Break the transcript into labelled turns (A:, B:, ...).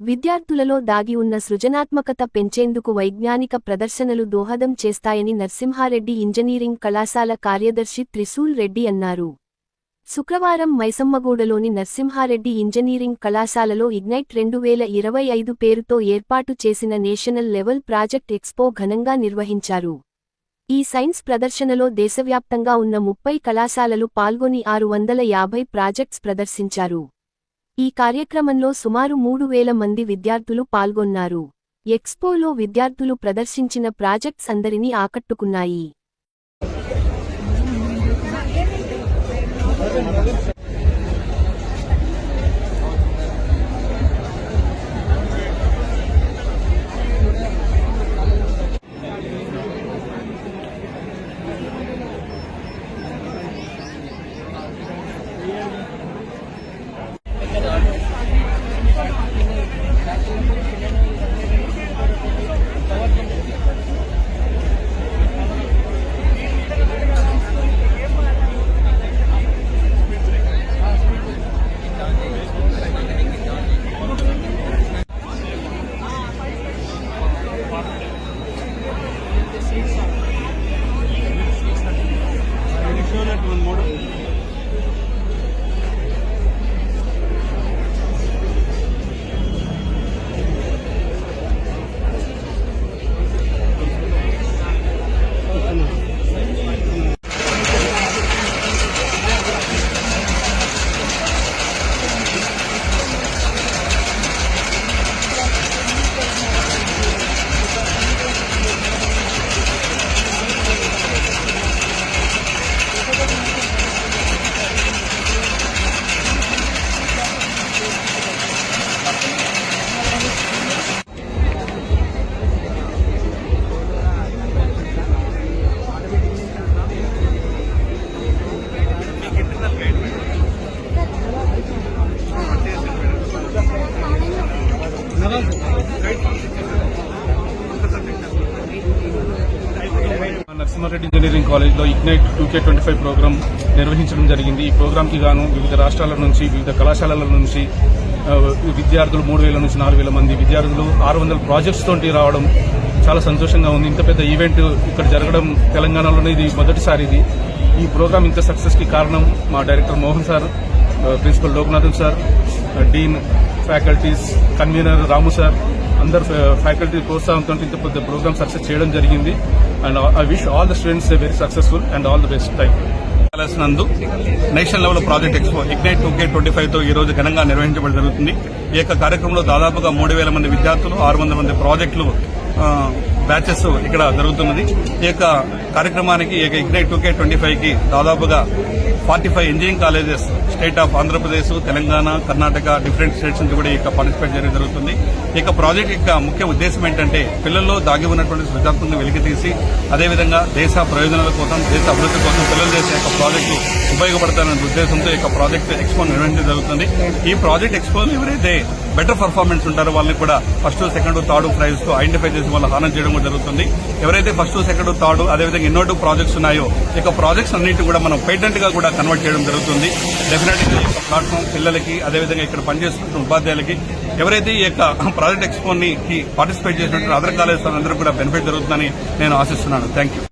A: విద్యార్థులలో దాగి ఉన్న సృజనాత్మకత పెంచేందుకు వైజ్ఞానిక ప్రదర్శనలు దోహదం చేస్తాయని నర్సింహారెడ్డి ఇంజనీరింగ్ కళాశాల కార్యదర్శి త్రిశూల్ రెడ్డి అన్నారు. శుక్రవారం మైసమ్మగూడలోని నర్సింహారెడ్డి ఇంజనీరింగ్ కళాశాలలో ఇగ్నైట్ 2025 పేరుతో ఏర్పాటు చేసిన నేషనల్ లెవెల్ ప్రాజెక్ట్ ఎక్స్పో ఘనంగా నిర్వహించారు. ఈ సైన్స్ ప్రదర్శనలో దేశవ్యాప్తంగా ఉన్న 30 కళాశాలలు పాల్గొని 650 ప్రాజెక్ట్స్ ప్రదర్శించారు. ఈ కార్యక్రమంలో సుమారు 3000 మంది విద్యార్థులు పాల్గొన్నారు. ఎక్స్పోలో విద్యార్థులు ప్రదర్శించిన ప్రాజెక్ట్స్ అందరినీ ఆకట్టుకున్నాయి.
B: నర్సింహారెడ్డి ఇంజనీరింగ్ కాలేజ్లో ఇగ్నైట్ 2K25 ప్రోగ్రాం నిర్వహించడం జరిగింది. ఈ ప్రోగ్రాంకి గాను వివిధ రాష్ట్రాల నుంచి, వివిధ కళాశాలల నుంచి విద్యార్థులు 3000 నుంచి 4000 మంది విద్యార్థులు 600 ప్రాజెక్ట్స్ తోటి రావడం చాలా సంతోషంగా ఉంది. ఇంత పెద్ద ఈవెంట్ ఇక్కడ జరగడం తెలంగాణలోనే ఇది మొదటిసారి. ఈ ప్రోగ్రాం ఇంత సక్సెస్ కి కారణం మా director Mohan sir, principal Lokanathan sir, dean, faculties, convener Ramu sir, అందరు ఫ్యాకల్టీ ప్రోత్సాహంతో ఇంత పెద్ద ప్రోగ్రామ్ సక్సెస్ చేయడం జరిగింది. And I wish all the students very successful and all the best. Thank you.
C: నందు national level project expo ignite 2K25 తో ఈ రోజు ఘనంగా నిర్వహించబడి జరుగుతుంది. ఈ యొక్క కార్యక్రమంలో దాదాపుగా 3000 మంది విద్యార్థులు, 600 మంది ప్రాజెక్టులు బ్యాచెస్ ఇక్కడ జరుగుతున్నది. ఈ యొక్క కార్యక్రమానికి ఇగ్నైట్ 2K25 కి దాదాపుగా 45 engineering colleges state of Andhra Pradesh, Telangana, Karnataka, different states నుంచి కూడా ఈ యొక్క పార్టిసిపేట్ చేయడం జరుగుతుంది. ఈ యొక్క ప్రాజెక్ట్ యొక్క ముఖ్య ఉద్దేశం ఏంటంటే పిల్లల్లో దాగి ఉన్నటువంటి సృజనాత్మకతను వెలికితీసి అదేవిధంగా దేశ ప్రయోజనాల కోసం, దేశ అభివృద్ధి కోసం పిల్లలు చేసే యొక్క ప్రాజెక్టులు ఉపయోగపడతారనే ఉద్దేశంతో ఈ యొక్క ప్రాజెక్ట్ ఎక్స్పో నిర్వహించడం జరుగుతుంది. ఈ ప్రాజెక్ట్ ఎక్స్పోలో ఎవరైతే బెటర్ పర్ఫార్మెన్స్ ఉంటారో వాళ్ళని కూడా ఫస్ట్, సెకండ్, థర్డ్ ప్రైజ్ తో ఐడెంటిఫై చేసి వాళ్ళ హానం చేయడం కూడా జరుగుతుంది. ఎవరైతే ఫస్ట్, సెకండ్, థర్డ్ అదేవిధంగా ఇన్నోటివ్ ప్రాజెక్ట్స్ ఉన్నాయో ఈ యొక్క ప్రాజెక్ట్స్ అన్నింటి కూడా మనం పేటెంట్ గా కూడా కన్వర్ట్ చేయడం జరుగుతుంది. డెఫినెట్లీ ఈ ప్లాట్ఫామ్ పిల్లలకి అదేవిధంగా ఇక్కడ పనిచేస్తున్న ఉపాధ్యాయులకి ఎవరైతే ఈ యొక్క ప్రాజెక్ట్ ఎక్స్పోని పార్టిసిపేట్ చేసినట్టు అదర్ కాలేజెస్ అందరూ కూడా బెనిఫిట్ జరుగుతుందని నేను ఆశిస్తున్నాను. Thank you.